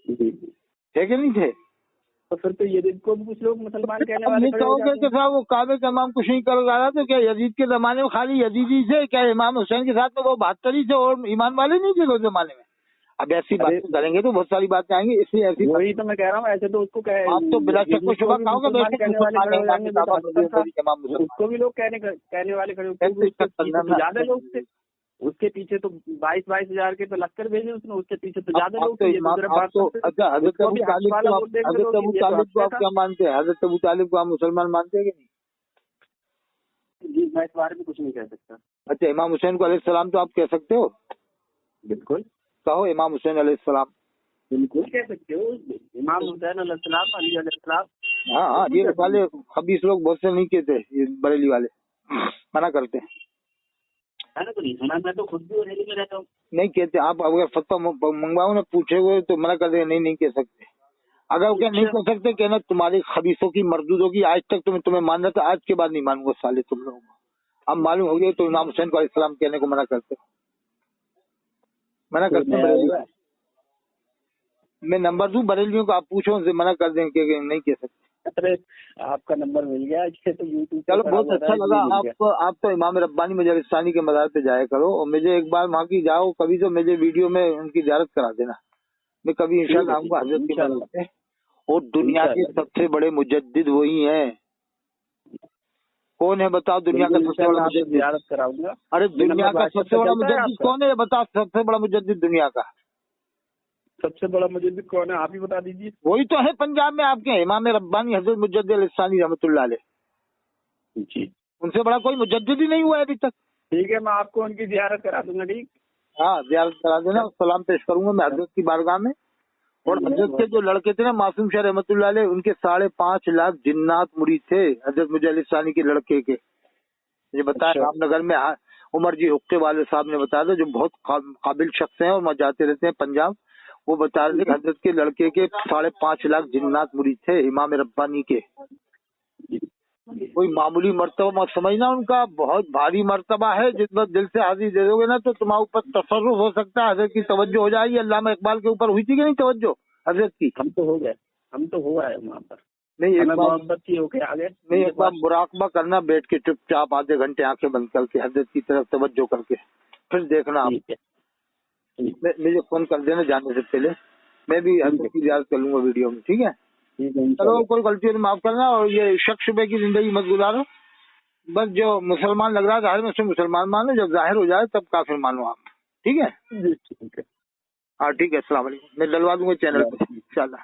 थे कि नहीं थे? तो फिर तो यजीद को भी कुछ लोग मुसलमान कहने अब वाले नहीं खड़े हो कहोगे जाते कि हैं। साहब वो काबे का इमाम कुछ नहीं कर रहा था, तो क्या यजीद के जमाने में खाली यजीदी थे? क्या इमाम हुसैन के साथ में वो 72 ही थे और ईमान वाले नहीं थे उस जमाने में? अब ऐसी बातें करेंगे तो बहुत सारी बातें आएंगी, इसलिए ऐसी वही तो मैं कह रहा हूँ, ऐसे तो उसको आप तो बिला शक व शुबा कहोगे बेशक कहने वाले खड़े हो जाएंगे, इमाम मुसलमान। उसको भी लोग कहने वाले खड़े होते हैं। ज्यादा लोग थे उसके पीछे, तो 22-22 हजार के तो लश्कर भेजे उसने, उसके पीछे तो ज्यादा लोग थे। अच्छा, हजरत अबू तालिब को आप क्या मानते हैं? हजरत अबू तालिब को आप मुसलमान मानते हैं कि नहीं? जी मैं इस बारे में कुछ नहीं कह सकता। अच्छा, इमाम हुसैन को अलैहिस्सलाम तो आप कह सकते हो? बिल्कुल कहो इमाम हुसैन अलैहिस्सलाम। बिल्कुल कह सकते हो, इमाम हुसैन अलैहिस्सलाम, अली अलैहिस्सलाम। हाँ, ये वाले खबीस लोग बहुत से नहीं कहते, ये बरेली वाले मना करते हैं। मैंने तो नहीं सुना, मैं तो खुद भी बरेली में रहता हूँ। नहीं कहते, आप अगर फतवा मंगवाओ ना, पूछे हुए तो मना कर देंगे, नहीं कह सकते। अगर क्या नहीं कह सकते, कहना तुम्हारे खबीसों की मर्दूदों की आज तक तुम्हें मानना था, आज के बाद नहीं मानूंगा साले तुम लोगों को। अब मालूम हो गया तो इमाम हुसैन को अलैहिस्सलाम कहने को मना करते बरेली। मैं नंबर दूं बरेलियों को, आप पूछो उनसे, मना कर देंगे कि नहीं कह सकते। अरे आपका नंबर मिल गया तो यूट्यूब। चलो बहुत अच्छा लगा। आप तो इमाम रब्बानी मजलिसानी के मज़ार पे जाया करो, और मुझे एक बार वहाँ की जाओ कभी, तो मुझे वीडियो में उनकी ज़ियारत करा देना। मैं कभी इंशाल्लाह आऊंगा हजरत की मज़ार पे। और दुनिया के सबसे बड़े मुजद्दिद वही हैं। कौन है बताओ दुनिया का सबसे बड़ा मुजद्दिद? ज़ियारत कराऊंगा। अरे दुनिया का सबसे बड़ा मुजद्दिद कौन है, बताओ सबसे बड़ा मुजद्दिद दुनिया का सबसे बड़ा मुजद्दिद कौन है, आप ही बता दीजिए। वही तो है पंजाब में आपके इमाम रब्बानी हजरत मुजद्दिद अलैहिस्सलामी रहमतुल्लाह अलैह। जी, उनसे बड़ा कोई मुजद्दिद ही नहीं हुआ है अभी तक। ठीक है, मैं आपको उनकी ज़ियारत करा दूंगा। ठीक, हाँ ज़ियारत करा देना, और सलाम पेश करूंगा मैं हजरत की बारगाह में। और हजरत के जो लड़के थे ना मासूम शाह रहमतुल्लाह अलैह, उनके 5.5 लाख जिन्नात मुरीद थे हजरत मुजद्दिद अलैहिस्सलामी के लड़के के। ये बताया रामनगर में उमर जी हुक्के वाले साहब ने बताया था, जो बहुत काबिल शख्स हैं और वहाँ जाते रहते हैं पंजाब। वो बता रहे थे कि हजरत के लड़के के 5.5 लाख जिन्नात मुरीद थे इमाम रब्बानी के। कोई मामूली मर्तबा मत समझना, उनका बहुत भारी मर्तबा है। जितना दिल से हाजिर दे दोगे ना तो तुम्हारे ऊपर तसर्रुफ हो सकता है, हजरत की तवज्जो हो जाएगी। अल्लामा इकबाल के ऊपर हुई थी कि नहीं तवज्जो हजरत की? हम तो हो गए, हम तो हुआ है वहाँ पर। नहीं एक बार मोहब्बत की होके आगे, नहीं एक बार मुराकबा करना बैठ के चुपचाप आधे घंटे आंखें बंद करके हजरत की तरफ तवज्जो करके, फिर देखना आप। मुझे फोन कर देना जाने से पहले, मैं भी हजरत की ज़ियारत कर लूंगा वीडियो में। ठीक है, चलो कोई गलती हो माफ करना। और ये शक शुबे की जिंदगी मत गुजारो। बस जो मुसलमान लग रहा है जाहिर में उसे मुसलमान मानो, जब जाहिर हो जाए तब काफिर मानो आप। ठीक है, हाँ ठीक है, अस्सलाम वालेकुम। मैं डलवा दूंगा चैनल पे इंशाल्लाह।